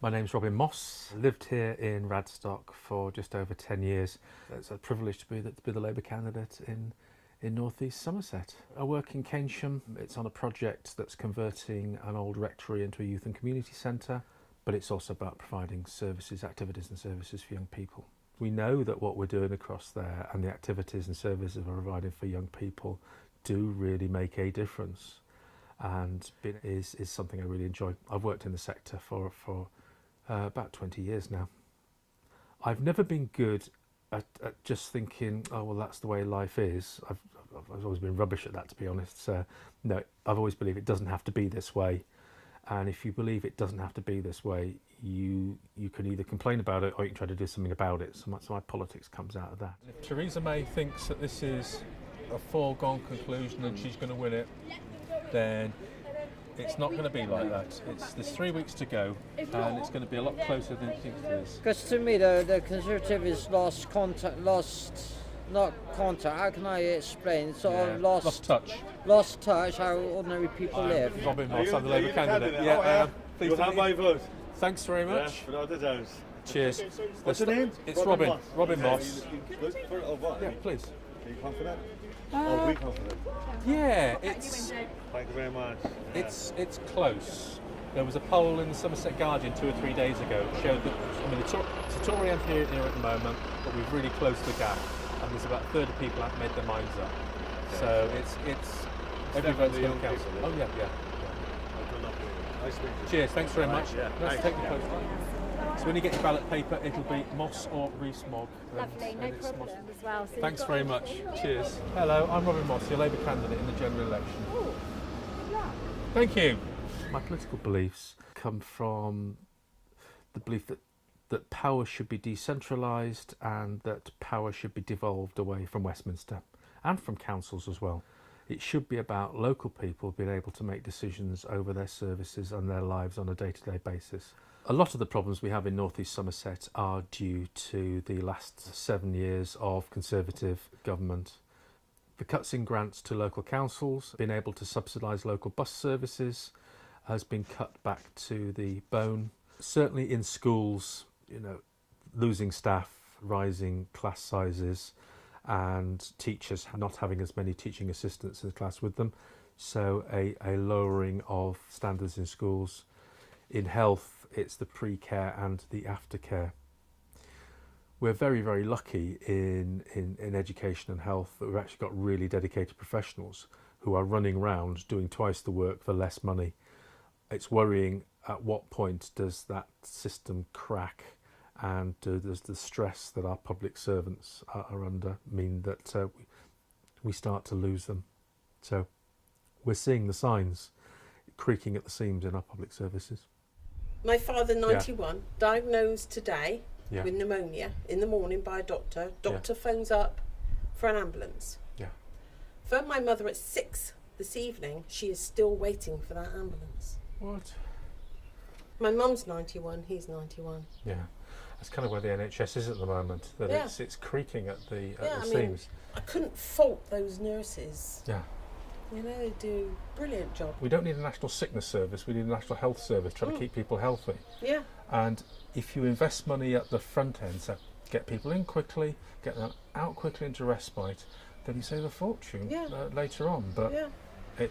My name's Robin Moss. I lived here in Radstock for just over 10 years. It's a privilege to be the Labour candidate in North East Somerset. I work in Keynsham. It's on a project that's converting an old rectory into a youth and community centre, but it's also about providing services, activities and services for young people. We know that what we're doing across there and the activities and services we're providing for young people do really make a difference, and it is something I really enjoy. I've worked in the sector for about 20 years now. I've never been good at just thinking, oh well, that's the way life is. I've always been rubbish at that, to be honest. So no, I've always believed it doesn't have to be this way, and if you believe it doesn't have to be this way, you can either complain about it or you can try to do something about it. So my politics comes out of that. If Theresa May thinks that this is a foregone conclusion and she's going to win it, then it's not going to be like that. There's 3 weeks to go, and it's going to be a lot closer than it thinks it is. Because to me, the Conservatives lost contact. Not contact. How can I explain? Lost touch. How ordinary people live. Robin Moss, I'm the Labour candidate. Please have my vote. Thanks very much. Yeah, without a doubt. Cheers. What's your name? It's Robin. Robin Moss. Good for it or what? Yeah, please. Are you confident? Are we confident? Yeah, it's. Thank you very much. Yeah. It's close. There was a poll in the Somerset Guardian 2 or 3 days ago that showed that, it's a Tory MP here at the moment, but we've really closed the gap, and there's about a third of people haven't made their minds up. Okay. So it's every vote's going to count. Oh yeah. Nice to meet you. Cheers. Thanks very much. Yeah. Nice to take the post. So when you get your ballot paper, it'll be Moss or Rees-Mogg. Lovely, no problem as well. So thanks very much. Cheers. Hello, I'm Robin Moss, your Labour candidate in the general election. Ooh, yeah. Thank you. My political beliefs come from the belief that power should be decentralised and that power should be devolved away from Westminster and from councils as well. It should be about local people being able to make decisions over their services and their lives on a day-to-day basis. A lot of the problems we have in North East Somerset are due to the last 7 years of Conservative government. The cuts in grants to local councils, being able to subsidise local bus services, has been cut back to the bone. Certainly in schools, losing staff, rising class sizes, and teachers not having as many teaching assistants in the class with them. So a lowering of standards in schools. In health, it's the pre-care and the aftercare. We're very, very lucky in education and health that we've actually got really dedicated professionals who are running around doing twice the work for less money. It's worrying at what point does that system crack, and does the stress that our public servants are under mean that we start to lose them. So we're seeing the signs creaking at the seams in our public services. My father, 91, diagnosed today Yeah. with pneumonia in the morning by a doctor. Doctor phones up for an ambulance. Yeah. Phoned my mother at 6 this evening. She is still waiting for that ambulance. What? My mum's 91, he's 91. Yeah. That's kind of where the NHS is at the moment, that it's creaking at the seams. I couldn't fault those nurses. Yeah. They do a brilliant job. We don't need a national sickness service, we need a national health service trying to keep people healthy. Yeah. And if you invest money at the front end, so get people in quickly, get them out quickly into respite, then you save a fortune later on. But the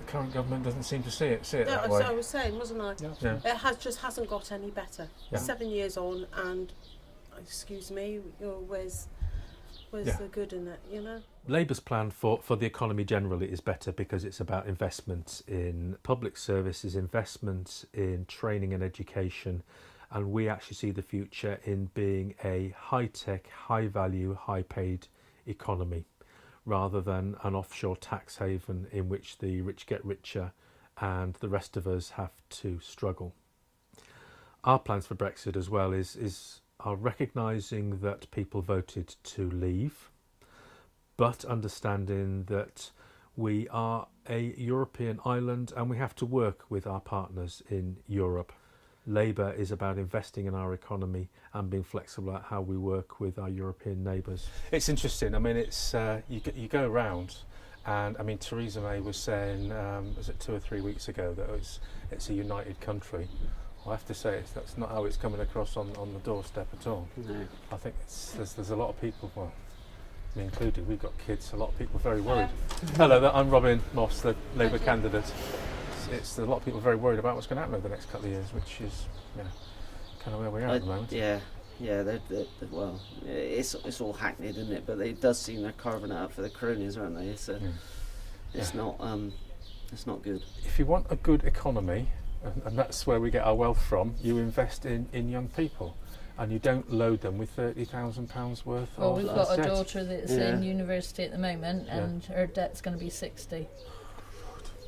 current government doesn't seem to see it that way. That's what I was saying, wasn't I? Yeah. It hasn't got any better. Yeah. 7 years on, and excuse me, where's the good in it? Labour's plan for the economy generally is better because it's about investment in public services, investment in training and education, and we actually see the future in being a high-tech, high-value, high-paid economy, rather than an offshore tax haven in which the rich get richer and the rest of us have to struggle. Our plans for Brexit as well are recognising that people voted to leave, but understanding that we are a European island and we have to work with our partners in Europe. Labour is about investing in our economy and being flexible at how we work with our European neighbours. It's interesting. I mean, it's you go around, and I mean, Theresa May was saying, was it 2 or 3 weeks ago, that it's a united country. I have to say that's not how it's coming across on the doorstep at all. No. I think there's a lot of people, well, me included, we've got kids, a lot of people are very worried. Hello, I'm Robin Moss, the Labour candidate. It's a lot of people are very worried about what's going to happen over the next couple of years, which is kind of where we are at the moment. Yeah, they're, well, it's all hackneyed, isn't it? But it does seem they're carving it up for the cronies, aren't they? So it's not good. If you want a good economy, and that's where we get our wealth from, you invest in young people. And you don't load them with £30,000 worth Well, of we've got a debt. daughter that's in university at the moment, and her debt's going to be 60.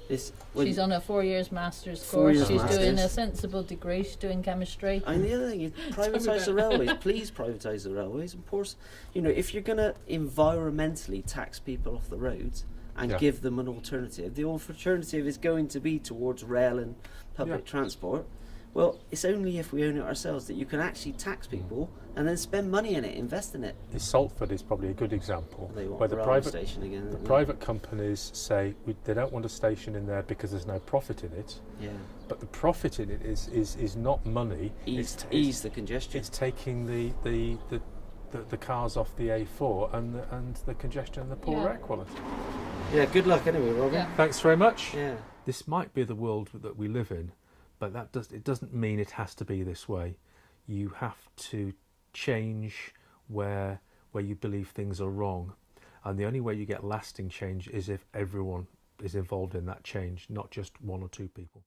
She's on a 4 years master's course. She's doing a sensible degree. She's doing chemistry. And the other thing is privatise the railways. Please privatise the railways. Of course, if you're going to environmentally tax people off the roads and give them an alternative, the alternative is going to be towards rail and public transport. Well, it's only if we own it ourselves that you can actually tax people and then spend money in it, invest in it. Salford is probably a good example, They want where the the railway station again. the private companies say they don't want a station in there because there's no profit in it. Yeah. But the profit in it is not money. Ease the congestion. It's taking the cars off the A4 and the congestion and the poor air quality. Yeah. Good luck anyway, Robin. Yeah. Thanks very much. Yeah. This might be the world that we live in, but it doesn't mean it has to be this way. You have to change where you believe things are wrong, and the only way you get lasting change is if everyone is involved in that change, not just one or two people.